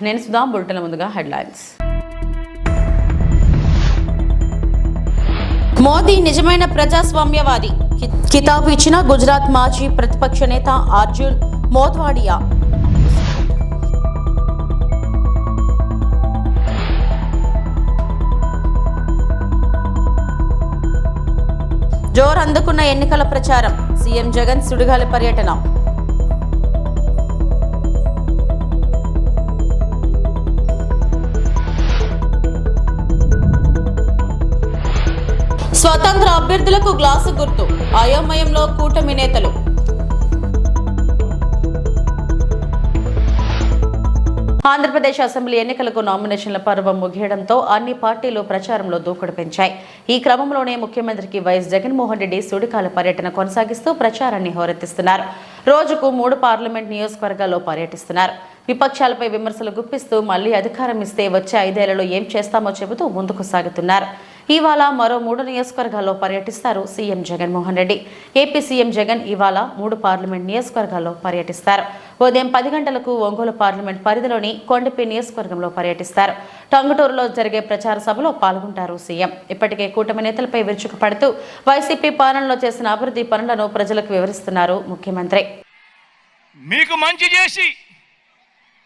నేను సుధా బులెటిన్ల ముందుగా హెడ్లైన్స్. మోదీ నిజమైన ప్రజాస్వామ్యవాది కితాబు ఇచ్చిన గుజరాత్ మాజీ ప్రతిపక్ష నేత అర్జున్ మోత్వాడియా. జోరు అందుకున్న ఎన్నికల ప్రచారం. సీఎం జగన్ సుడిగాలి పర్యటన. స్వతంత్ర అభ్యర్థులకు గ్లాసు గుర్తు. అయోమయంలో కూటమి నేతలు. ఆంధ్రప్రదేశ్ అసెంబ్లీ ఎన్నికలకు నామినేషన్ల పర్వం ముగియడంతో అన్ని పార్టీలు ప్రచారంలో దూకుడు పెంచాయి. ఈ క్రమంలోనే ముఖ్యమంత్రికి వైఎస్ జగన్మోహన్ రెడ్డి సుడిగాలి పర్యటన కొనసాగిస్తూ ప్రచారాన్ని హోరెత్తిస్తున్నారు. రోజుకు 3 పార్లమెంట్ నియోజకవర్గాల్లో పర్యటిస్తున్నారు. విపక్షాలపై విమర్శలు గుప్పిస్తూ మళ్లీ అధికారం ఇస్తే వచ్చే 5 ఏళ్లలో ఏం చేస్తామో చెబుతూ ముందుకు సాగుతున్నారు. ఇవాళ మరో 3 నియోజకవర్గాల్లో పర్యటిస్తారు CM Jaganmohan Reddy. AP CM Jagan ఇవాళ 3 పార్లమెంట్ నియోజకవర్గాల్లో పర్యటిస్తారు. ఉదయం 10 గంటలకు ఒంగోలు పార్లమెంట్ పరిధిలోని కొండపి నియోజకవర్గంలో పర్యటిస్తారు. టంగుటూరులో జరిగే ప్రచార సభలో పాల్గొంటారు సీఎం. ఇప్పటికే కూటమి నేతలపై విరుచుకుపడుతూ వైసీపీ పాలనలో చేసిన అభివృద్ధి పనులను ప్రజలకు వివరిస్తున్నారు ముఖ్యమంత్రి. మీకు మంచి చేసి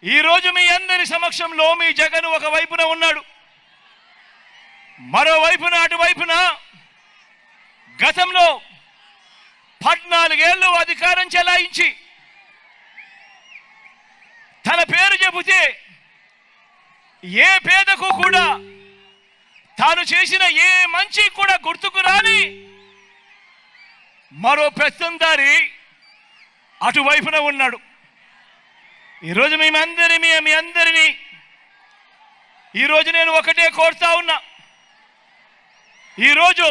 ఈరోజు మీ అందరి సమక్షంలో మీ జగన్ ఒక వైపున ఉన్నాడు, మరోవైపున అటువైపున గతంలో 14 ఏళ్ళు అధికారం చెలాయించి తన పేరు చెబితే ఏ పేదకు కూడా తాను చేసిన ఏ మంచి కూడా గుర్తుకు రాని మరో పెత్తందారి అటువైపున ఉన్నాడు. ఈరోజు మీ అందరినీ ఈరోజు నేను ఒకటే కోరుతా ఉన్నా. ఈరోజు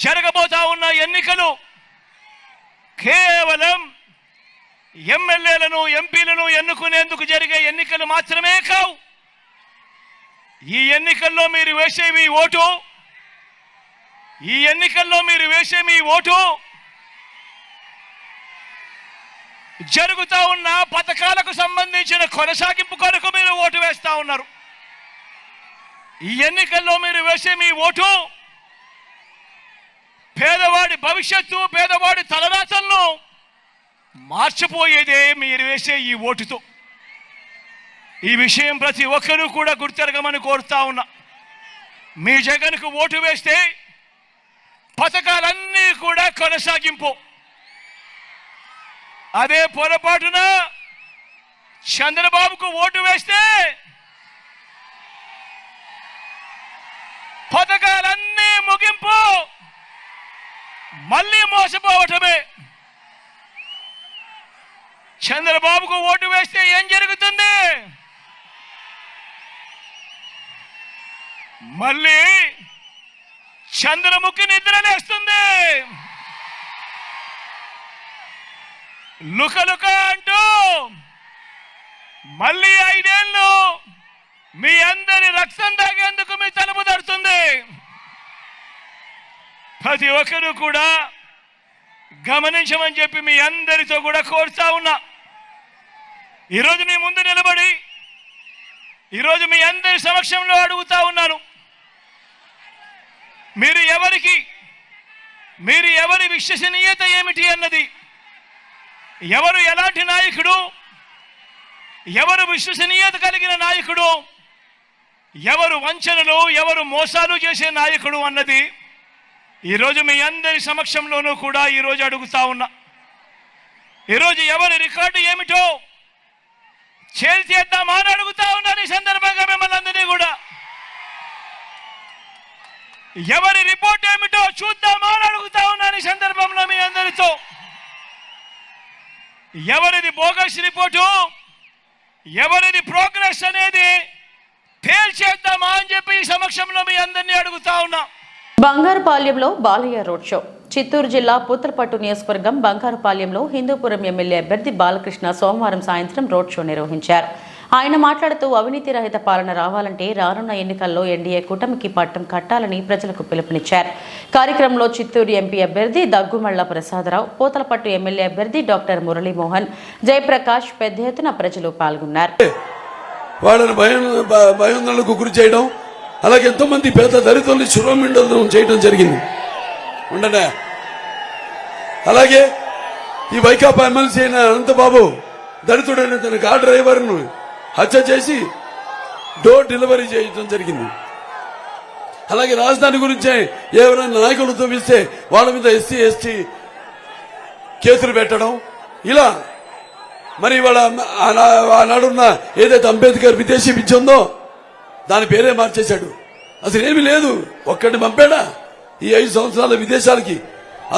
జరగబోతా ఉన్న ఎన్నికలు కేవలం ఎమ్మెల్యేలను ఎంపీలను ఎన్నుకునేందుకు జరిగే ఎన్నికలు మాత్రమే కావు. ఈ ఎన్నికల్లో మీరు వేసే మీ ఓటు జరుగుతూ ఉన్న పథకాలకు సంబంధించిన కొనసాగింపు కొరకు మీరు ఓటు వేస్తా ఉన్నారు. ఈ ఎన్నికల్లో మీరు వేసే మీ ఓటు పేదవాడి భవిష్యత్తు, పేదవాడి తలరాతలను మార్చిపోయేదే మీరు వేసే ఈ ఓటుతో. ఈ విషయం ప్రతి ఒక్కరూ కూడా గుర్తెరగమని కోరుతా ఉన్నా. మీ జగన్కు ఓటు వేస్తే పథకాలన్నీ కూడా కొనసాగింపు. అదే పొరపాటున చంద్రబాబుకు ఓటు వేస్తే పథకాలన్నీ ముగింపు, మళ్ళీ మోసపోవటమే. చంద్రబాబుకు ఓటు వేస్తే ఏం జరుగుతుంది? మళ్ళీ చంద్రముఖి నిద్రలేస్తుంది. లుకలుక అంటూ మళ్ళీ 5 ఏళ్ళు మీ అందరి రక్తం తాగేందుకు మీ తలుపు తడుతుంది. ప్రతి ఒక్కరూ కూడా గమనించమని చెప్పి మీ అందరితో కూడా కోరుతా ఉన్నా. ఈరోజు మీ ముందు నిలబడి ఈరోజు మీ అందరి సమక్షంలో అడుగుతా ఉన్నాను. మీరు ఎవరి విశ్వసనీయత ఏమిటి అన్నది, ఎవరు ఎలాంటి నాయకుడు, ఎవరు విశ్వసనీయత కలిగిన నాయకుడు, ఎవరు వంచనలు, ఎవరు మోసాలు చేసే నాయకుడు అన్నది ఈరోజు మీ అందరి సమక్షంలోనూ కూడా ఈరోజు అడుగుతా ఉన్నా. ఈరోజు ఎవరి రికార్డు ఏమిటో చేద్దామా అని అడుగుతా ఉన్నాను. ఈ సందర్భంగా మిమ్మల్ని అందరినీ కూడా ఎవరి రిపోర్ట్ ఏమిటో చూద్దామా అని అడుగుతా ఉన్నాను. ఈ సందర్భంలో మీ అందరితో ఎవరిది బోగస్ రిపోర్టు, ఎవరిది ప్రోగ్రెస్ అనేది తేల్చేద్దామా అని చెప్పి ఈ సమక్షంలో మీ అందరినీ అడుగుతా ఉన్నా. బంగారుపాలెంలో బాలయ్య రోడ్ షో. చిత్తూరు జిల్లా పూతలపట్టు నియోజకవర్గం బంగారుపాలెంలో హిందూపురం ఎమ్మెల్యే అభ్యర్థి బాలకృష్ణ సోమవారం సాయంత్రం రోడ్ షో నిర్వహించారు. ఆయన మాట్లాడుతూ అవినీతి రహిత పాలన రావాలంటే రానున్న ఎన్నికల్లో ఎన్డీఏ కూటమికి పట్టం కట్టాలని ప్రజలకు పిలుపునిచ్చారు. కార్యక్రమంలో చిత్తూరు ఎంపీ అభ్యర్థి దగ్గుమళ్ల ప్రసాదరావు, పోతలపట్టు ఎమ్మెల్యే అభ్యర్థి డాక్టర్ మురళీమోహన్, జయప్రకాష్ పెద్ద ఎత్తున ప్రజలు పాల్గొన్నారు. వాళ్ళని భయాందోళనకు గురి చేయడం, అలాగే ఎంతో మంది పేద దళితుల్ని శిరోమిండనం చేయడం జరిగింది. ఉండనే అలాగే ఈ వైకాపా ఎమ్మెల్సీ అయిన అనంతబాబు దళితుడైన తన కార్ డ్రైవర్ను హత్య చేసి డోర్ డెలివరీ చేయడం జరిగింది. అలాగే రాజధాని గురించే ఎవరైనా నాయకులు తవ్విస్తే వాళ్ళ మీద ఎస్సీ ఎస్టీ కేసులు పెట్టడం, ఇలా మరి వాళ్ళ ఆనాడున్న ఏదైతే అంబేద్కర్ విదేశీ విద్య ఉందో దాని పేరే మార్చేశాడు. అసలు ఏమీ లేదు, ఒక్కడిని పంపాడా ఈ 5 సంవత్సరాల విదేశాలకి?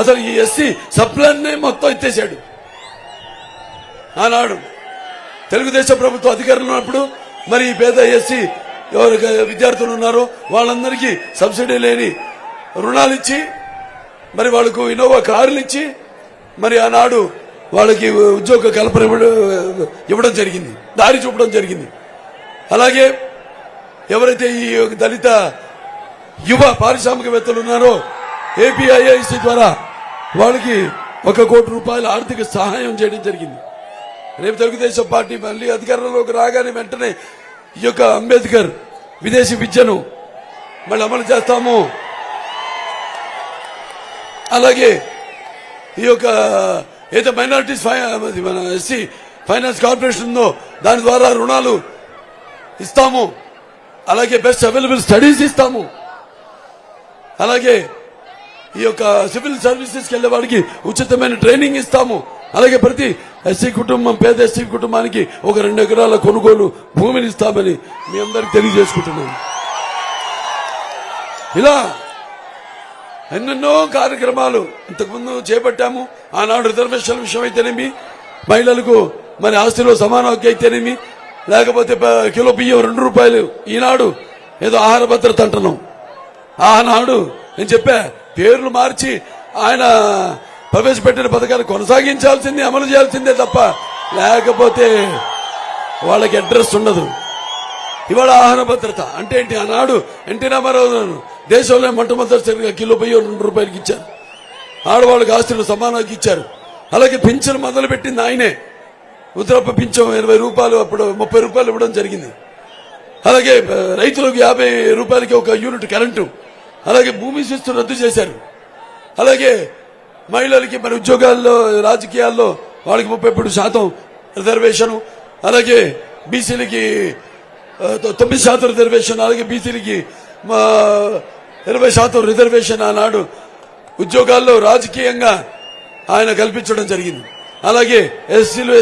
అసలు ఈ ఎస్సీ సప్లాన్నే మొత్తం ఎత్తేశాడు. ఆనాడు తెలుగుదేశం ప్రభుత్వం అధికారంలో ఉన్నప్పుడు మరి పేద ఎస్సీ ఎవరు విద్యార్థులు ఉన్నారో వాళ్ళందరికీ సబ్సిడీ లేని రుణాలు ఇచ్చి, మరి వాళ్ళకు ఇన్నోవా కార్లు ఇచ్చి, మరి ఆనాడు వాళ్ళకి ఉద్యోగ కల్పన ఇవ్వడం జరిగింది, దారి చూపడం జరిగింది. అలాగే ఎవరైతే ఈ దళిత యువ పారిశ్రామికవేత్తలు ఉన్నారో ఏపీఐఐసి ద్వారా వాళ్ళకి 1 కోటి రూపాయల ఆర్థిక సహాయం చేయడం జరిగింది. రేపు తెలుగుదేశం పార్టీ మళ్ళీ అధికారంలోకి రాగానే వెంటనే ఈ యొక్క అంబేద్కర్ విదేశీ విద్యను మళ్ళీ అమలు చేస్తాము. అలాగే ఈ యొక్క ఏదో మైనారిటీస్ మన ఎస్సీ ఫైనాన్స్ కార్పొరేషన్ ఉందో దాని ద్వారా రుణాలు ఇస్తాము. అలాగే బెస్ట్ అవైలబుల్ స్టడీస్ ఇస్తాము. అలాగే ఈ యొక్క సివిల్ సర్వీసెస్కి వెళ్లే వాడికి ఉచితమైన ట్రైనింగ్ ఇస్తాము. అలాగే ప్రతి ఎస్సీ కుటుంబం, పేద ఎస్సీ కుటుంబానికి 2 ఎకరాల కొనుగోలు భూమిని ఇస్తామని మీ అందరికి తెలియజేసుకుంటున్నాను. ఇలా ఎన్నెన్నో కార్యక్రమాలు ఇంతకుముందు చేపట్టాము. ఆనాడు రిజర్వేషన్ల విషయం అయితేనేమి, మహిళలకు మరి ఆస్తిలో సమాన హక్కు అయితేనేమి, లేకపోతే కిలో బియ్యం 2 రూపాయలు, ఈనాడు ఏదో ఆహార భద్రత అంటున్నాం. ఆనాడు నేను చెప్పా పేర్లు మార్చి ఆయన ప్రవేశపెట్టిన పథకాలు కొనసాగించాల్సిందే, అమలు చేయాల్సిందే తప్ప లేకపోతే వాళ్ళకి అడ్రస్ ఉండదు. ఇవాళ ఆహార భద్రత అంటే ఏంటి? ఆనాడు ఎన్టీ రామారావు దేశంలో మొట్టమొదటిసారిగా కిలో బియ్యం 2 రూపాయలకి ఇచ్చారు. ఆడవాళ్ళకి ఆస్తులు సమానానికి ఇచ్చారు. అలాగే పింఛను మొదలు పెట్టింది ఆయనే. వృద్ధాప్య పింఛం 20 రూపాయలు, అప్పుడు 30 రూపాయలు ఇవ్వడం జరిగింది. అలాగే రైతులకు 50 రూపాయలకి 1 యూనిట్ కరెంటు. అలాగే భూమి శిస్తు రద్దు చేశారు. అలాగే మహిళలకి మరి ఉద్యోగాల్లో, రాజకీయాల్లో వాళ్ళకి 33% రిజర్వేషన్, అలాగే బీసీలకి 9% రిజర్వేషన్, అలాగే బీసీలకి 20% రిజర్వేషన్ ఆనాడు ఉద్యోగాల్లో రాజకీయంగా ఆయన కల్పించడం జరిగింది. అలాగే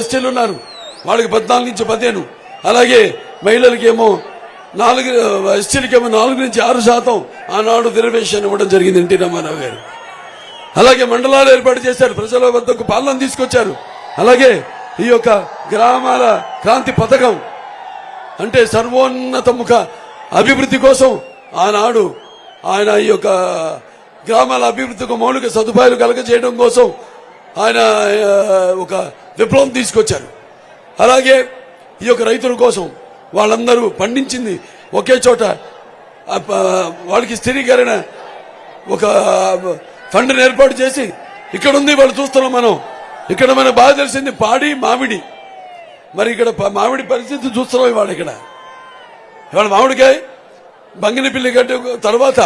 ఎస్టీలు ఉన్నారు, వాళ్ళకి 14 నుంచి 15. అలాగే మహిళలకి ఏమో 4, ఎస్టీలకేమో 4 నుంచి 6% ఆనాడు రిజర్వేషన్ ఇవ్వడం జరిగింది ఎన్టీ రామారావు గారు. అలాగే మండలాలు ఏర్పాటు చేశారు, ప్రజల వద్దకు పాలన తీసుకొచ్చారు. అలాగే ఈ యొక్క గ్రామాల క్రాంతి పథకం అంటే సర్వోన్నతముఖ అభివృద్ధి కోసం ఆనాడు ఆయన ఈ యొక్క గ్రామాల అభివృద్ధికి మౌలిక సదుపాయాలు కలగజేయడం కోసం ఆయన ఒక విప్లవం తీసుకొచ్చారు. అలాగే ఈ యొక్క రైతుల కోసం వాళ్ళందరూ పండించింది ఒకే చోట వాళ్ళకి స్థిరీకరణ ఒక ఫండ్ని ఏర్పాటు చేసి ఇక్కడ ఉంది. వాళ్ళు చూస్తున్నాం మనం, ఇక్కడ మనకు బాగా తెలిసింది పాడి మామిడి. మరి ఇక్కడ మామిడి పరిస్థితి చూస్తున్నాం ఇవాళ. ఇవాళ మామిడికాయ బంగినపిల్లి గడ్డ తర్వాత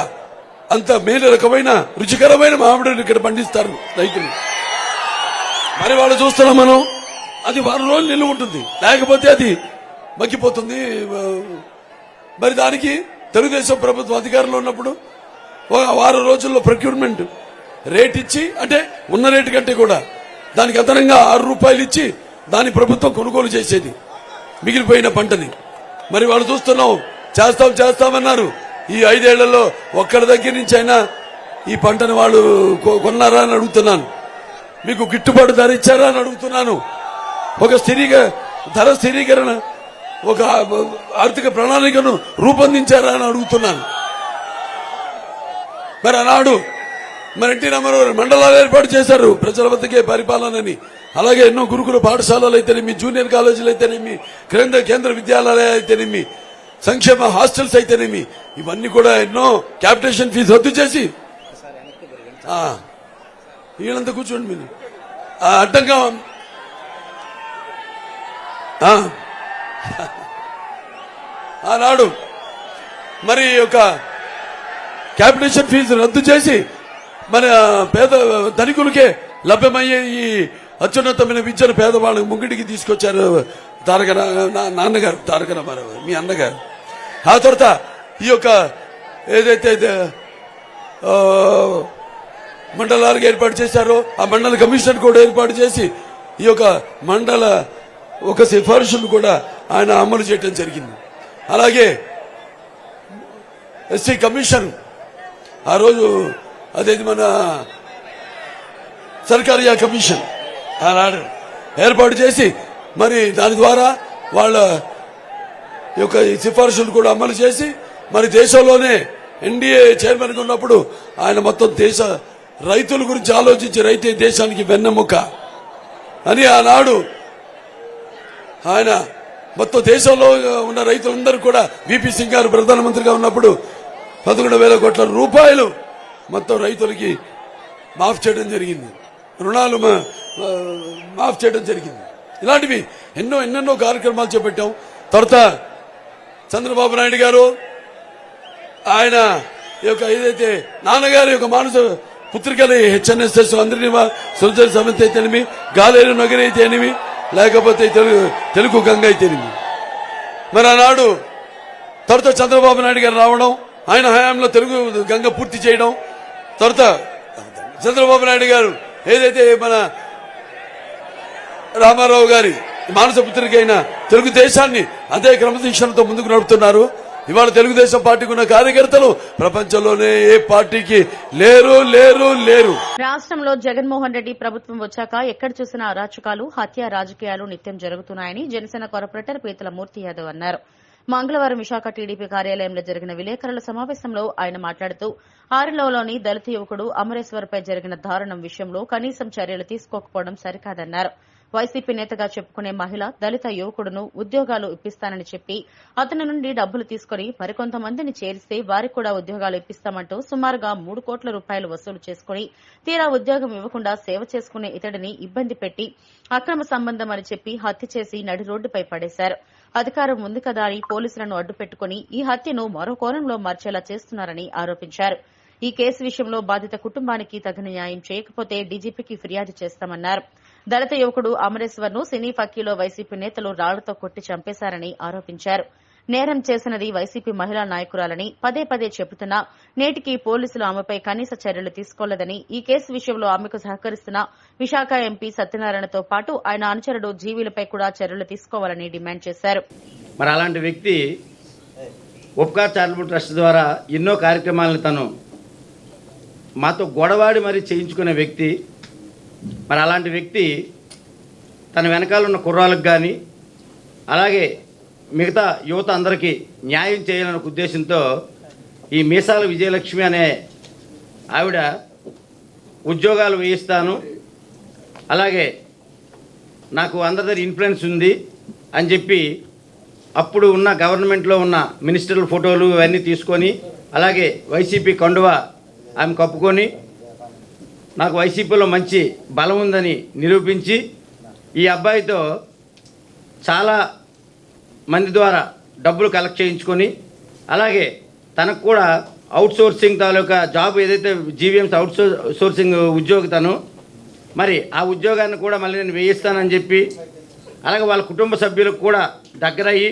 అంత మేలు రకమైన రుచికరమైన మామిడిని ఇక్కడ పండిస్తారు రైతులు. మరి వాళ్ళు చూస్తున్నాం మనం, అది వారం రోజులు నిలువ ఉంటుంది, లేకపోతే అది మగ్గిపోతుంది. మరి దానికి తెలుగుదేశం ప్రభుత్వం అధికారంలో ఉన్నప్పుడు 1 వారం రోజుల్లో ప్రొక్యూర్మెంట్ రేట్ ఇచ్చి, అంటే ఉన్న రేటు కంటే కూడా దానికి అదనంగా 6 రూపాయలు ఇచ్చి దాని ప్రభుత్వం కొనుగోలు చేసేది మిగిలిపోయిన పంటని. మరి వాళ్ళు చూస్తున్నాం, చేస్తామన్నారు. ఈ 5 ఏళ్లలో ఒక్కడి దగ్గర నుంచి అయినా ఈ పంటను వాళ్ళు కొన్నారా అని అడుగుతున్నాను. మీకు గిట్టుబాటు ధర ఇచ్చారా అని అడుగుతున్నాను. ఒక ధర స్థిరీకరణ, ఒక ఆర్థిక ప్రణాళికను రూపొందించారా అని అడుగుతున్నాను. మరి ఆనాడు మరి ఎన్టీ రామారావు మండలాలు ఏర్పాటు చేశారు, ప్రజల వద్దకే పరిపాలనని. అలాగే ఎన్నో గురుకుల పాఠశాలలు అయితేనేమి, జూనియర్ కాలేజీలు అయితేనేమి, కేంద్ర విద్యాలయాలు అయితేనేమి, సంక్షేమ హాస్టల్స్ అయితేనేమి, ఇవన్నీ కూడా ఎన్నో క్యాపిటేషన్ ఫీజు రద్దు చేసి వీళ్ళంతా కూర్చోండి మీరు అడ్డంగా ఆనాడు మరి ఒక క్యాపిటేషన్ ఫీజు రద్దు చేసి మన పేద ధనికులకే లభ్యమయ్యే ఈ అత్యున్నతమైన విద్యను పేదవాళ్ళకి ముంగిటికి తీసుకొచ్చారు నాన్నగారు తారక రామారావు, మీ అన్నగారు. ఆ తర్వాత ఈ యొక్క ఏదైతే మండలాలకు ఏర్పాటు చేశారో ఆ మండల కమిషన్ కూడా ఏర్పాటు చేసి ఈ యొక్క మండల ఒక సిఫార్సును కూడా ఆయన అమలు చేయడం జరిగింది. అలాగే ఎస్సీ కమిషన్ ఆ రోజు అదేది మన సర్కారియా కమిషన్ ఆనాడు ఏర్పాటు చేసి మరి దాని ద్వారా వాళ్ళ యొక్క సిఫార్సులు కూడా అమలు చేసి మరి దేశంలోనే ఎన్డీఏ చైర్మన్గా ఉన్నప్పుడు ఆయన మొత్తం దేశ రైతుల గురించి ఆలోచించి రైతే దేశానికి వెన్నెముక అని ఆనాడు ఆయన మొత్తం దేశంలో ఉన్న రైతులందరూ కూడా విపి సింగ్ గారు ప్రధానమంత్రిగా ఉన్నప్పుడు 11,000 కోట్ల రూపాయలు మొత్తం రైతులకి మాఫ్ చేయడం జరిగింది, రుణాలు మాఫ్ చేయడం జరిగింది. ఇలాంటివి ఎన్నెన్నో కార్యక్రమాలు చేపట్టాం. తర్వాత చంద్రబాబు నాయుడు గారు ఆయన యొక్క ఏదైతే నాన్నగారి యొక్క మానస పుత్రికలు హెచ్ఎన్ఎస్ఎస్ అందరినీ సొంత సమితి అయితేనేమి, గాలేరు నగరి అయితేనేమి, లేకపోతే తెలుగు గంగ అయితేనేమి, మరి ఆనాడు తర్వాత చంద్రబాబు నాయుడు గారు రావడం, ఆయన హయాంలో తెలుగు గంగ పూర్తి చేయడం, తర్వాత చంద్రబాబు నాయుడు గారు ఏదైతే మన రామారావు గారి మానస పుత్రిక అయిన తెలుగుదేశాన్ని అదే క్రమశిక్షణతో ముందుకు నడుపుతున్నారు. ఇవాళ తెలుగుదేశం పార్టీకి ఉన్న కార్యకర్తలు ప్రపంచంలోనే ఏ పార్టీకి లేరు లేరు లేరు. రాష్ట్రంలో జగన్మోహన్ రెడ్డి ప్రభుత్వం వచ్చాక ఎక్కడ చూసినా అరాచకాలు, హత్య రాజకీయాలు నిత్యం జరుగుతున్నాయని జనసేన కార్పొరేటర్ పీతల మూర్తి యాదవ్ అన్నారు. మంగళవారం విశాఖ టీడీపీ కార్యాలయంలో జరిగిన విలేకరుల సమావేశంలో ఆయన మాట్లాడుతూ ఆరిలోని దళిత యువకుడు అమరేశ్వర్పై జరిగిన దారుణం విషయంలో కనీసం చర్యలు తీసుకోకపోవడం సరికాదన్నారు. వైసీపీ నేతగా చెప్పుకునే మహిళ దళిత యువకుడును ఉద్యోగాలు ఇప్పిస్తానని చెప్పి అతని నుండి డబ్బులు తీసుకుని మరికొంతమందిని చేరిస్తే వారికి కూడా ఉద్యోగాలు ఇప్పిస్తామంటూ సుమారుగా 3 కోట్ల రూపాయలు వసూలు చేసుకుని తీరా ఉద్యోగం ఇవ్వకుండా సేవ చేసుకునే ఇతడిని ఇబ్బంది పెట్టి అక్రమ సంబంధం అని చెప్పి హత్య చేసి నడి రోడ్డుపై పడేశారు. అధికారం ఉంది కదా అని పోలీసులను అడ్డుపెట్టుకుని ఈ హత్యను మరో కోణంలో మార్చేలా చేస్తున్నారని ఆరోపించారు. ఈ కేసు విషయంలో బాధిత కుటుంబానికి తగిన న్యాయం చేయకపోతే డీజీపీకి ఫిర్యాదు చేస్తామన్నారు. దళిత యువకుడు అమరేశ్వర్ను సినీ ఫక్కీలో వైసీపీ నేతలు రాళ్లతో కొట్టి చంపేశారని ఆరోపించారు. నేరం చేసినది వైసీపీ మహిళా నాయకురాలని పదే పదే చెబుతున్నా నేటికి పోలీసులు ఆమెపై కనీస చర్యలు తీసుకోలేదని, ఈ కేసు విషయంలో ఆమెకు సహకరిస్తున్న విశాఖ ఎంపీ సత్యనారాయణతో పాటు ఆయన అనుచరుడు జీవీలపై కూడా చర్యలు తీసుకోవాలని డిమాండ్ చేశారు. మరి అలాంటి వ్యక్తి ఉపకార్ చారిటబుల్ ట్రస్ట్ ద్వారా ఎన్నో కార్యక్రమాలను తను మాతో గొడవాడి మరీ చేయించుకునే వ్యక్తి. మరి అలాంటి వ్యక్తి తన వెనకాల ఉన్న కుర్రాలకు కానీ అలాగే మిగతా యువత అందరికీ న్యాయం చేయాలనే ఉద్దేశంతో ఈ మీసాల విజయలక్ష్మి అనే ఆవిడ ఉద్యోగాలు వేయిస్తాను, అలాగే నాకు అందరి దగ్గర ఇన్ఫ్లుయెన్స్ ఉంది అని చెప్పి అప్పుడు ఉన్న గవర్నమెంట్లో ఉన్న మినిస్టర్ల ఫోటోలు ఇవన్నీ తీసుకొని అలాగే వైసీపీ కండువా ఆమె కప్పుకొని నాకు వైసీపీలో మంచి బలం ఉందని నిరూపించి ఈ అబ్బాయితో చాలా మంది ద్వారా డబ్బులు కలెక్ట్ చేయించుకొని అలాగే తనకు కూడా అవుట్ సోర్సింగ్ తాలూకా జాబ్ ఏదైతే జీవీఎంసీ అవుట్ సోర్సింగ్ ఉద్యోగి తను, మరి ఆ ఉద్యోగాన్ని కూడా మళ్ళీ నేను వేయిస్తానని చెప్పి అలాగే వాళ్ళ కుటుంబ సభ్యులకు కూడా దగ్గరయ్యి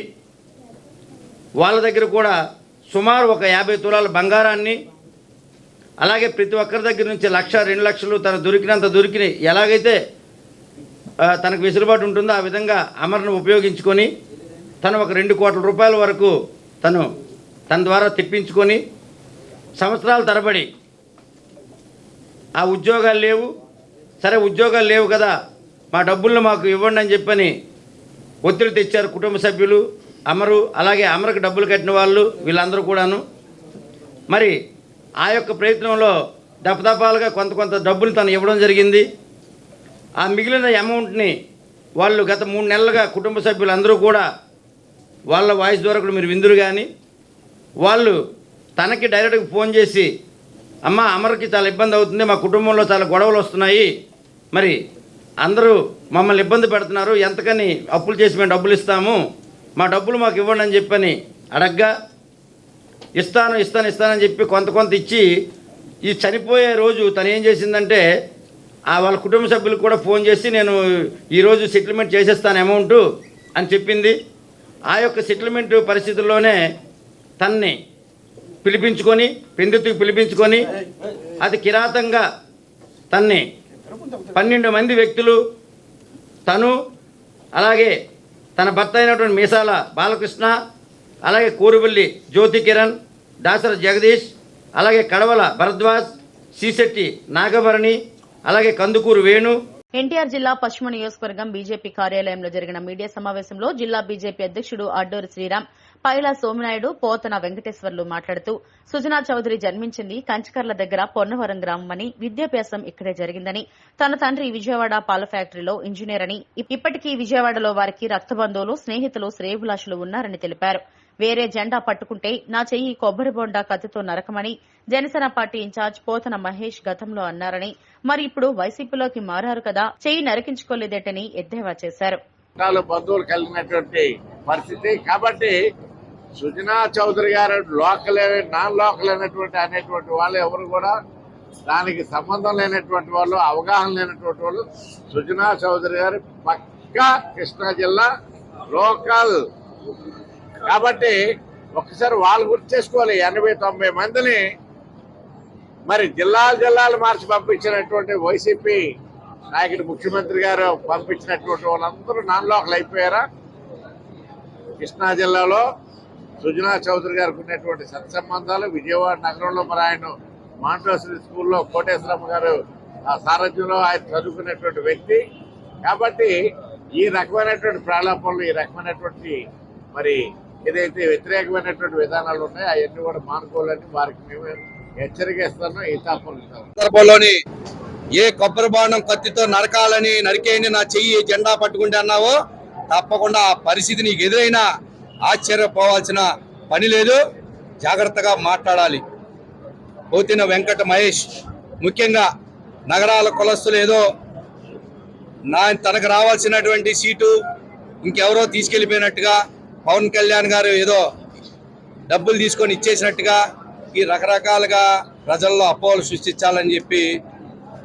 వాళ్ళ దగ్గర కూడా సుమారు ఒక 50 తులాల బంగారాన్ని అలాగే ప్రతి ఒక్కరి దగ్గర నుంచి 1,00,000, 2 లక్షలు తను దొరికినంత దొరికి ఎలాగైతే తనకు వెసులుబాటు ఉంటుందో ఆ విధంగా అమర్ను ఉపయోగించుకొని తను ఒక 2 కోట్ల రూపాయల వరకు తన ద్వారా తెప్పించుకొని సంవత్సరాల తరబడి ఆ ఉద్యోగాలు లేవు, సరే ఉద్యోగాలు లేవు కదా మా డబ్బులను మాకు ఇవ్వండి అని చెప్పని ఒత్తిడి తెచ్చారు కుటుంబ సభ్యులు, అమరు అలాగే అమరుకు డబ్బులు కట్టిన వాళ్ళు వీళ్ళందరూ కూడాను. మరి ఆ యొక్క ప్రయత్నంలో దపదపాలుగా కొంత డబ్బులు తను ఇవ్వడం జరిగింది. ఆ మిగిలిన అమౌంట్ని వాళ్ళు గత 3 నెలలుగా కుటుంబ సభ్యులందరూ కూడా వాళ్ళ వాయిస్ ద్వారా కూడా మీరు విందురు కానీ వాళ్ళు తనకి డైరెక్ట్గా ఫోన్ చేసి అమ్మ అమర్కి చాలా ఇబ్బంది అవుతుంది, మా కుటుంబంలో చాలా గొడవలు వస్తున్నాయి, మరి అందరూ మమ్మల్ని ఇబ్బంది పెడుతున్నారు, ఎంతకని అప్పులు చేసి మేము డబ్బులు ఇస్తాము, మా డబ్బులు మాకు ఇవ్వండి అని చెప్పని అడగ్గా ఇస్తానని చెప్పి కొంత ఇచ్చి ఈ చనిపోయే రోజు తను ఏం చేసిందంటే వాళ్ళ కుటుంబ సభ్యులకు కూడా ఫోన్ చేసి నేను ఈరోజు సెటిల్మెంట్ చేసేస్తాను అమౌంట్ అని చెప్పింది. ఆ యొక్క సెటిల్మెంట్ పరిస్థితుల్లోనే తన్ని పిలిపించుకొని పెందుతుకు పిలిపించుకొని అతి కిరాతంగా తన్ని 12 మంది వ్యక్తులు తను అలాగే తన భర్త అయినటువంటి మీసాల బాలకృష్ణ అలాగే కోరుబల్లి జ్యోతి కిరణ్ దాసర జగదీష్ అలాగే కడవల భరద్వాజ్ సీశెట్టి నాగభరణి అలాగే కందుకూరు వేణు. ఎన్టీఆర్ జిల్లా పశ్చిమ నియోజకవర్గం బీజేపీ కార్యాలయంలో జరిగిన మీడియా సమావేశంలో జిల్లా బీజేపీ అధ్యక్షుడు అడ్డూరి శ్రీరామ్, పైలా సోమినాయుడు, పోతన వెంకటేశ్వర్లు మాట్లాడుతూ సుజనా చౌదరి జన్మించింది కంచకర్ల దగ్గర పొన్నవరం గ్రామమని, విద్యాభ్యాసం ఇక్కడే జరిగిందని, తన తండ్రి విజయవాడ పాల ఫ్యాక్టరీలో ఇంజనీర్ అని, ఇప్పటికీ విజయవాడలో వారికి రక్తబంధువులు, స్నేహితులు, శ్రేయభిలాషులు ఉన్నారని తెలిపారు. వేరే జెండా పట్టుకుంటే నా చెయ్యి కొబ్బరి బొండా కత్తితో నరకమని జనసేన పార్టీ ఇన్ఛార్జ్ పోతన మహేష్ గతంలో అన్నారని, మరి ఇప్పుడు వైసీపీలోకి మారారు కదా, చెయ్యి నరికించుకోలేదేటని ఎద్దేవా చేశారు. బంధువులు కలిగినటువంటి పరిస్థితి కాబట్టి సుజనా చౌదరి గారు లోకల్ నాన్ లోకల్ అనేటువంటి వాళ్ళు ఎవరు కూడా దానికి సంబంధం లేనటువంటి వాళ్ళు, అవగాహన లేనటువంటి వాళ్ళు. సుజనా చౌదరి గారు పక్కా కృష్ణా జిల్లా లోకల్ కాబట్టి ఒక్కసారి వాళ్ళు గుర్తు చేసుకోవాలి. 80-90 మందిని మరి జిల్లాలు మార్చి పంపించినటువంటి వైసీపీ నాయకుడు ముఖ్యమంత్రి గారు పంపించినటువంటి వాళ్ళందరూ నాన్ లోకల్ అయిపోయారా? కృష్ణా జిల్లాలో సుజనా చౌదరి గారికి ఉన్నటువంటి సత్సంబంధాలు, విజయవాడ నగరంలో మరి ఆయన మాంటోసరీ స్కూల్లో కోటేశ్వరమ్మ గారు సారథ్యంలో ఆయన చదువుకున్నటువంటి వ్యక్తి కాబట్టి ఈ రకమైనటువంటి ప్రాలాపనలు, ఈ రకమైనటువంటి మరి ఏదైతే వ్యతిరేకమైనటువంటి విధానాలు ఉన్నాయో అవన్నీ కూడా మానుకోవాలని వారికి మేము హెచ్చరిక ఇస్తున్నాం. ఈ సందర్భంలోని ఏ కొబ్బరి బాండం కత్తితో నరకాలని, నరికేయని నా చెయ్యి జెండా పట్టుకుంటే అన్నావో తప్పకుండా ఆ పరిస్థితి నీకు ఎదురైనా ఆశ్చర్యపోవాల్సిన పని లేదు. జాగ్రత్తగా మాట్లాడాలి. పోతిన వెంకట మహేష్ ముఖ్యంగా నగరాల కులస్తులు ఏదో తనకు రావాల్సినటువంటి సీటు ఇంకెవరో తీసుకెళ్లిపోయినట్టుగా, పవన్ కళ్యాణ్ గారు ఏదో డబ్బులు తీసుకొని ఇచ్చేసినట్టుగా ఈ రకరకాలుగా ప్రజల్లో అపోహలు సృష్టించాలని చెప్పి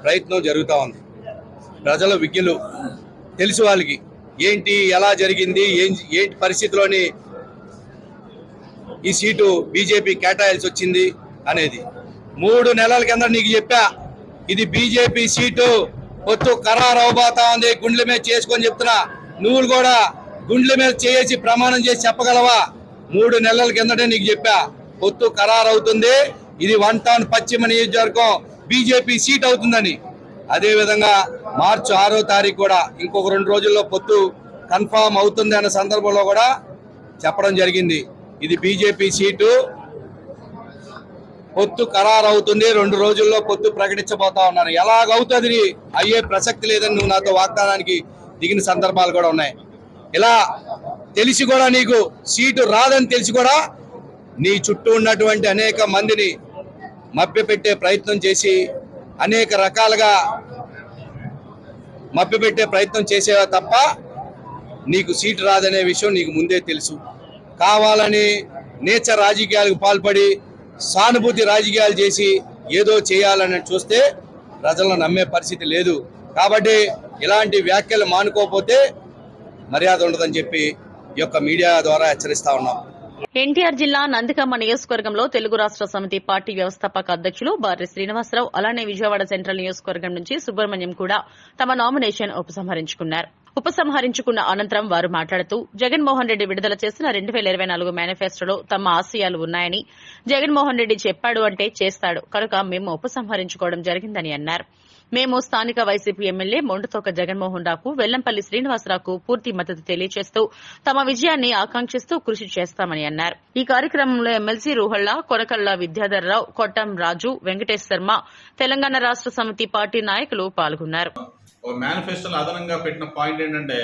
ప్రయత్నం జరుగుతూ ఉంది. ప్రజల విజ్ఞులు తెలుసు వాళ్ళకి ఏంటి, ఎలా జరిగింది, ఏంటి పరిస్థితిలోని ఈ సీటు బీజేపీ కేటాయాల్సి వచ్చింది అనేది. 3 నెలల కింద నీకు చెప్పా ఇది బీజేపీ సీటు, పొత్తు ఖరారు అవబోతా ఉంది, గుండెల మీద చేసుకొని చెప్తున్నా. నువ్వు కూడా గుండెల మీద చేసి ప్రమాణం చేసి చెప్పగలవా? 3 నెలల కిందటే నీకు చెప్పా పొత్తు ఖరారు అవుతుంది, ఇది 1 టౌన్ పశ్చిమ నియోజకవర్గం బీజేపీ సీట్ అవుతుందని. అదేవిధంగా మార్చి 6వ తారీఖు కూడా ఇంకొక 2 రోజుల్లో పొత్తు కన్ఫామ్ అవుతుంది అన్న సందర్భంలో కూడా చెప్పడం జరిగింది. ఇది బీజేపీ సీటు, పొత్తు ఖరారు అవుతుంది, 2 రోజుల్లో పొత్తు ప్రకటించబోతా ఉన్నారు. ఎలాగవుతుంది అయ్యే ప్రసక్తి లేదని నువ్వు నాతో వాగ్దానానికి దిగిన సందర్భాలు కూడా ఉన్నాయి. ఇలా తెలిసి కూడా నీకు సీటు రాదని తెలిసి కూడా నీ చుట్టూ ఉన్నటువంటి అనేక మందిని మభ్యపెట్టే ప్రయత్నం చేసి అనేక రకాలుగా మభ్యపెట్టే ప్రయత్నం చేసేవా తప్ప నీకు సీటు రాదనే విషయం నీకు ముందే తెలుసు. కావాలని నీచ రాజకీయాలకు పాల్పడి సానుభూతి రాజకీయాలు చేసి ఏదో చేయాలని చూస్తే ప్రజలను నమ్మే పరిస్థితి లేదు. కాబట్టి ఇలాంటి వ్యాఖ్యలు మానుకోకపోతే మర్యాద ఉండదని చెప్పి ఈ యొక్క మీడియా ద్వారా హెచ్చరిస్తా ఉన్నాం. ఎన్టీఆర్ జిల్లా నందిగామ నియోజకవర్గంలో తెలుగు రాష్ట్ర సమితి పార్టీ వ్యవస్థాపక అధ్యక్షులు బార్రి శ్రీనివాసరావు, అలానే విజయవాడ సెంట్రల్ నియోజకవర్గం నుంచి సుబ్రహ్మణ్యం కూడా తమ నామినేషన్ ఉపసంహరించుకున్న అనంతరం వారు మాట్లాడుతూ జగన్మోహన్ రెడ్డి విడుదల చేసిన 2024 మేనిఫెస్టోలో తమ ఆశయాలు ఉన్నాయని, జగన్మోహన్ రెడ్డి చెప్పాడు అంటే చేస్తాడు కనుక మేము ఉపసంహరించుకోవడం జరిగిందని అన్నారు. మేము స్థానిక వైసీపీ ఎమ్మెల్యే మొండుతోక జగన్మోహన్ రావుకు, వెల్లంపల్లి శ్రీనివాసరావుకు పూర్తి మద్దతు తెలియజేస్తూ తమ విజయాన్ని ఆకాంక్షిస్తూ కృషి చేస్తామని అన్నారు. ఈ కార్యక్రమంలో ఎమ్మెల్సీ రూహళ్ల, కొరకళ్ల విద్యాధర్రావు, కొట్టం రాజు, వెంకటేష్ శర్మ, తెలంగాణ రాష్ట్ర సమితి పార్టీ నాయకులు పాల్గొన్నారు. ఒక మేనిఫెస్టోలో అదనంగా పెట్టిన పాయింట్ ఏంటంటే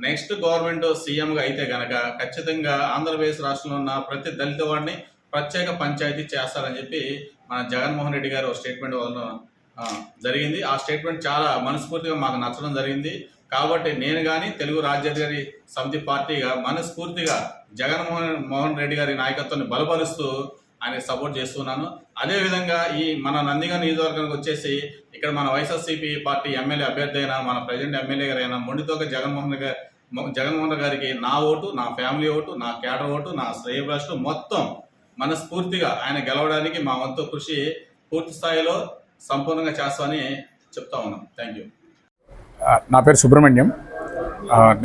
నెక్స్ట్ గవర్నమెంట్ సీఎంగా అయితే గనక ఖచ్చితంగా ఆంధ్రప్రదేశ్ రాష్ట్రంలో ఉన్న ప్రతి దళిత వాడిని ప్రత్యేక పంచాయతీ చేస్తారని చెప్పి మన జగన్మోహన్ రెడ్డి గారు స్టేట్మెంట్ వల్ల జరిగింది. ఆ స్టేట్మెంట్ చాలా మనస్ఫూర్తిగా మాకు నచ్చడం జరిగింది. కాబట్టి నేను కానీ తెలుగు రాజ్యాధికారి సమితి పార్టీగా మనస్ఫూర్తిగా జగన్మోహన్ రెడ్డి గారి నాయకత్వాన్ని బలపరుస్తూ ఆయనకి సపోర్ట్ చేస్తున్నాను. అదేవిధంగా ఈ మన నందిగామ నియోజకవర్గానికి వచ్చేసి ఇక్కడ మన వైఎస్ఆర్సీపీ పార్టీ ఎమ్మెల్యే అభ్యర్థి అయిన మన ప్రెసిడెంట్ ఎమ్మెల్యే గారు అయిన మొండితోక జగన్మోహన్ గారికి నా ఓటు, నా ఫ్యామిలీ ఓటు, నా క్యాడర్ ఓటు, నా శ్రేయభిలాషులు మొత్తం మనస్ఫూర్తిగా ఆయన గెలవడానికి మా వంతు కృషి పూర్తి స్థాయిలో సంపూర్ణంగా చేస్తామని చెప్తా ఉన్నాం. Thank you. నా పేరు సుబ్రహ్మణ్యం.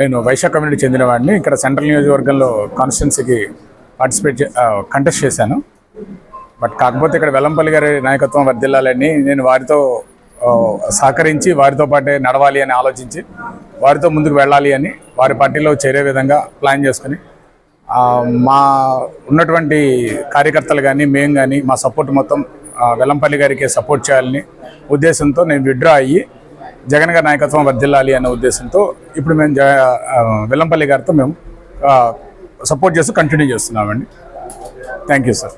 నేను వైశ్య కమ్యూనిటీ చెందిన వాడిని. ఇక్కడ సెంట్రల్ నియోజకవర్గంలో కాన్స్టిట్యున్సీకి కంటెస్ట్ చేశాను. బట్ కాకపోతే ఇక్కడ వెల్లంపల్లి గారి నాయకత్వం వర్ధిల్లాలని నేను వారితో సహకరించి వారితో పాటే నడవాలి అని ఆలోచించి వారితో ముందుకు వెళ్ళాలి అని వారి పార్టీలో చేరే విధంగా ప్లాన్ చేసుకుని మా ఉన్నటువంటి కార్యకర్తలు కానీ మేము కానీ మా సపోర్ట్ మొత్తం వెల్లంపల్లి గారికి సపోర్ట్ చేయాలని ఉద్దేశంతో నేను విత్డ్రా అయ్యి జగన్ గారి నాయకత్వం వర్ధిల్లాలి అనే ఉద్దేశంతో ఇప్పుడు మేము వెల్లంపల్లి గారితో మేము సపోర్ట్ చేస్తూ కంటిన్యూ చేస్తున్నామండి. Thank you sir.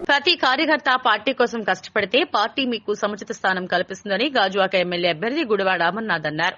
ప్రతి కార్యకర్త పార్టీ కోసం కష్టపడితే పార్టీ మీకు సముచిత స్థానం కల్పిస్తుందని గాజువాక ఎమ్మెల్యే అభ్యర్థి గుడివాడ అమర్నాథ్ అన్నారు.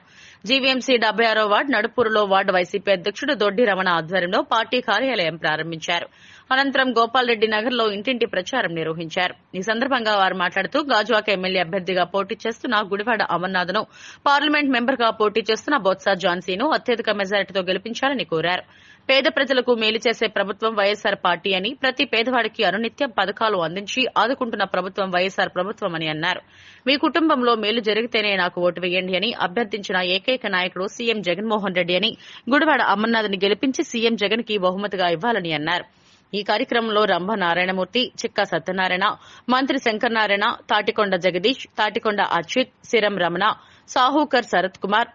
జీవీఎంసీ 76వ వార్డు నడుపూరులో వార్డు వైసీపీ అధ్యక్షుడు దొడ్డి రమణ ఆధ్వర్యంలో పార్టీ కార్యాలయం ప్రారంభించారు. అనంతరం గోపాల్ రెడ్డి నగర్ లో ఇంటింటి ప్రచారం నిర్వహించారు. ఈ సందర్భంగా వారు మాట్లాడుతూ గాజువాక ఎమ్మెల్యే అభ్యర్థిగా పోటీ చేస్తున్న గుడివాడ అమర్నాథ్ ను పార్లమెంట్ మెంబర్ గా పోటీ చేస్తున్న బొత్స ఝాన్సీను అత్యధిక మెజారిటీతో గెలిపించాలని కోరారు. పేద ప్రజలకు మేలు చేసే ప్రభుత్వం వైఎస్సార్ పార్టీ అని, ప్రతి పేదవాడికి అనునిత్యం పథకాలు అందించి ఆదుకుంటున్న ప్రభుత్వం వైఎస్సార్ ప్రభుత్వం అని అన్నారు. మీ కుటుంబంలో మేలు జరిగితేనే నాకు ఓటు వేయండి అని అభ్యర్థించిన ఏకైక నాయకుడు సీఎం జగన్మోహన్ రెడ్డి అని, గుడివాడ అమర్నాథ్ ని గెలిపించి సీఎం జగన్ కి బహుమతిగా ఇవ్వాలని అన్నారు. ఈ కార్యక్రమంలో రంభ నారాయణమూర్తి, చిక్కా సత్యనారాయణ, మంత్రి Sankaranarayana, Tatikonda Jagadish, Tatikonda Achyut, Siram Ramana, Sahukar Sharath Kumar,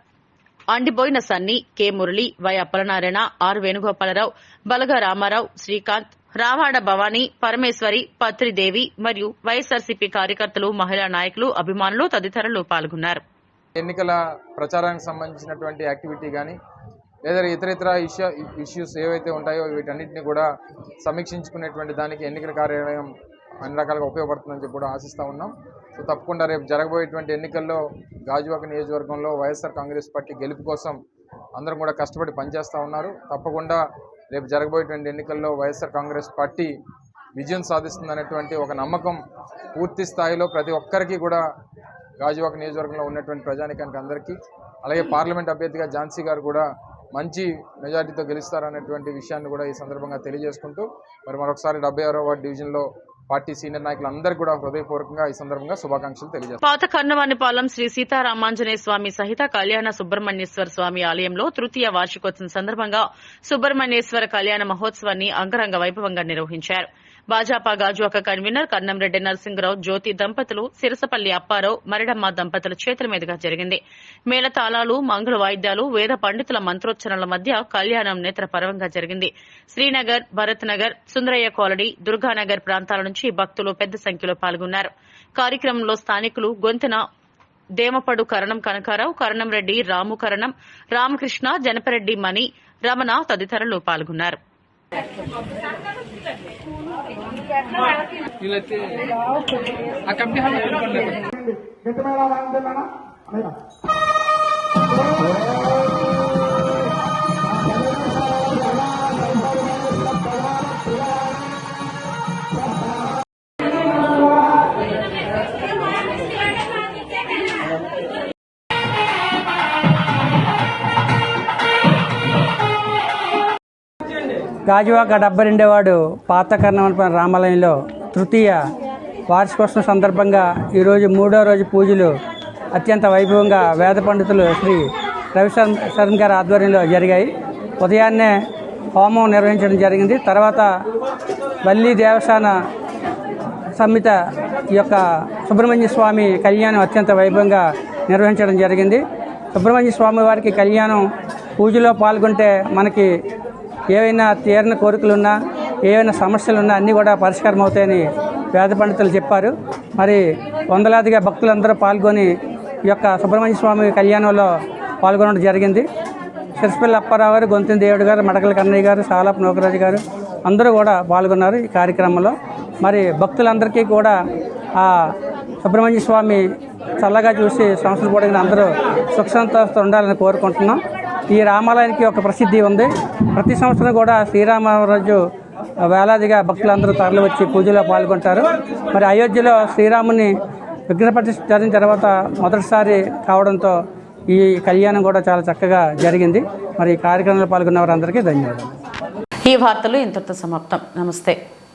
Andiboina Sunny, K Murali, Y Appalanarayana, R Venugopalarao, Balaga Ramarao, Srikanth, Ravada Bhavani, Parameswari, Patridevi మరియు వైఎస్సార్సీపీ కార్యకర్తలు, మహిళా నాయకులు, అభిమానులు తదితరులు పాల్గొన్నారు. ఎన్నికల ప్రచారానికి సంబంధించినటువంటి యాక్టివిటీ కానీ లేదా ఇతర ఇష్యూస్ ఏవైతే ఉంటాయో వీటన్నిటిని కూడా సమీక్షించుకునేటువంటి దానికి ఎన్నికల కార్యాలయం అన్ని రకాలుగా ఉపయోగపడుతుందని చెప్పి కూడా ఆశిస్తూ ఉన్నాం. సో తప్పకుండా రేపు జరగబోయేటువంటి ఎన్నికల్లో గాజువాక నియోజకవర్గంలో వైఎస్ఆర్ కాంగ్రెస్ పార్టీ గెలుపు కోసం అందరం కూడా కష్టపడి పనిచేస్తూ ఉన్నారు. తప్పకుండా రేపు జరగబోయేటువంటి ఎన్నికల్లో వైఎస్ఆర్ కాంగ్రెస్ పార్టీ విజయం సాధిస్తుందనేటువంటి ఒక నమ్మకం పూర్తి స్థాయిలో ప్రతి ఒక్కరికి కూడా గాజువాక నియోజకవర్గంలో ఉన్నటువంటి ప్రజానికానికి అందరికీ, అలాగే పార్లమెంట్ అభ్యర్థిగా ఝాన్సీ గారు కూడా మంచి మెజార్టీతో గెలుస్తారనేటువంటి విషయాన్ని కూడా ఈ సందర్భంగా తెలియజేసుకుంటూ మరొకసారి 76వ వార్డు డివిజన్లో పార్టీ సీనియర్ నాయకులందరికీ కూడా హృదయపూర్వకంగా ఈ సందర్భంగా శుభాకాంక్షలు తెలియజేస్తారు. పాత కన్నవానిపాలెం శ్రీ సీతారామాంజనేయ స్వామి సహిత కళ్యాణ సుబ్రహ్మణ్యేశ్వర స్వామి ఆలయంలో తృతీయ వార్షికోత్సవం సందర్భంగా సుబ్రహ్మణ్యేశ్వర కళ్యాణ మహోత్సవాన్ని అంగరంగ వైభవంగా నిర్వహించారు. భాజపా గాజువాక కన్వీనర్ కన్నంరెడ్డి నరసింహరావు జ్యోతి దంపతులు, సిరసపల్లి అప్పారావు, మరిడమ్మ దంపతుల చేతుల మీదుగా జరిగింది. మేళతాళాలు, మంగళ వాయిద్యాలు, వేద పండితుల మంత్రోచ్చరణల మధ్య కళ్యాణం నేత్రపర్వంగా జరిగింది. శ్రీనగర్, భరత్ నగర్, సుందరయ్య కాలనీ, దుర్గానగర్ ప్రాంతాల నుంచి భక్తులు పెద్ద సంఖ్యలో పాల్గొన్నారు. కార్యక్రమంలో స్థానికులు గొంతెన దేమపడు కరణం కనకారావు, కరణంరెడ్డి, రాము కరణం, రామకృష్ణ, జనపరెడ్డి మణి, రమణ తదితరులు పాల్గొన్నారు. గాజువాక 72వ వార్డు పాత కర్ణవనపల్లి రామాలయంలో తృతీయ వార్షికోత్సవం సందర్భంగా ఈరోజు 3వ రోజు పూజలు అత్యంత వైభవంగా వేద పండితులు శ్రీ రవిశరణ్ గారి ఆధ్వర్యంలో జరిగాయి. ఉదయాన్నే హోమం నిర్వహించడం జరిగింది. తర్వాత వల్లి దేవస్థాన సమిత ఈ యొక్క సుబ్రహ్మణ్య స్వామి కళ్యాణం అత్యంత వైభవంగా నిర్వహించడం జరిగింది. సుబ్రహ్మణ్య స్వామి వారికి కళ్యాణం పూజలో పాల్గొంటే మనకి ఏవైనా తీరిన కోరికలున్నా, ఏవైనా సమస్యలున్నా అన్నీ కూడా పరిష్కారం అవుతాయని వేద పండితులు చెప్పారు. మరి వందలాదిగా భక్తులందరూ పాల్గొని ఈ యొక్క సుబ్రహ్మణ్య స్వామి కళ్యాణంలో పాల్గొనడం జరిగింది. సిరిసిపల్లి అప్పారావు గారు, గొంతిన దేవుడు గారు, మడకల కన్నయ్య గారు, సాలపు నోకరాజు గారు అందరూ కూడా పాల్గొన్నారు ఈ కార్యక్రమంలో. మరి భక్తులందరికీ కూడా ఆ సుబ్రహ్మణ్య స్వామి చల్లగా చూసి సంవత్సరం పొడిగిన అందరూ సుఖ సంతోషంతో ఉండాలని కోరుకుంటున్నాం. ఈ రామాలయానికి ఒక ప్రసిద్ధి ఉంది. ప్రతి సంవత్సరం కూడా శ్రీరామరాజు వేలాదిగా భక్తులందరూ తరలి వచ్చి పూజలో పాల్గొంటారు. మరి అయోధ్యలో శ్రీరాముని విగ్రహ ప్రతిష్ఠ జరిగిన తర్వాత మొదటిసారి కావడంతో ఈ కళ్యాణం కూడా చాలా చక్కగా జరిగింది. మరి ఈ కార్యక్రమంలో పాల్గొన్న వారందరికీ ధన్యవాదాలు. ఈ వార్తలు ఇంతటితో సమాప్తం. నమస్తే.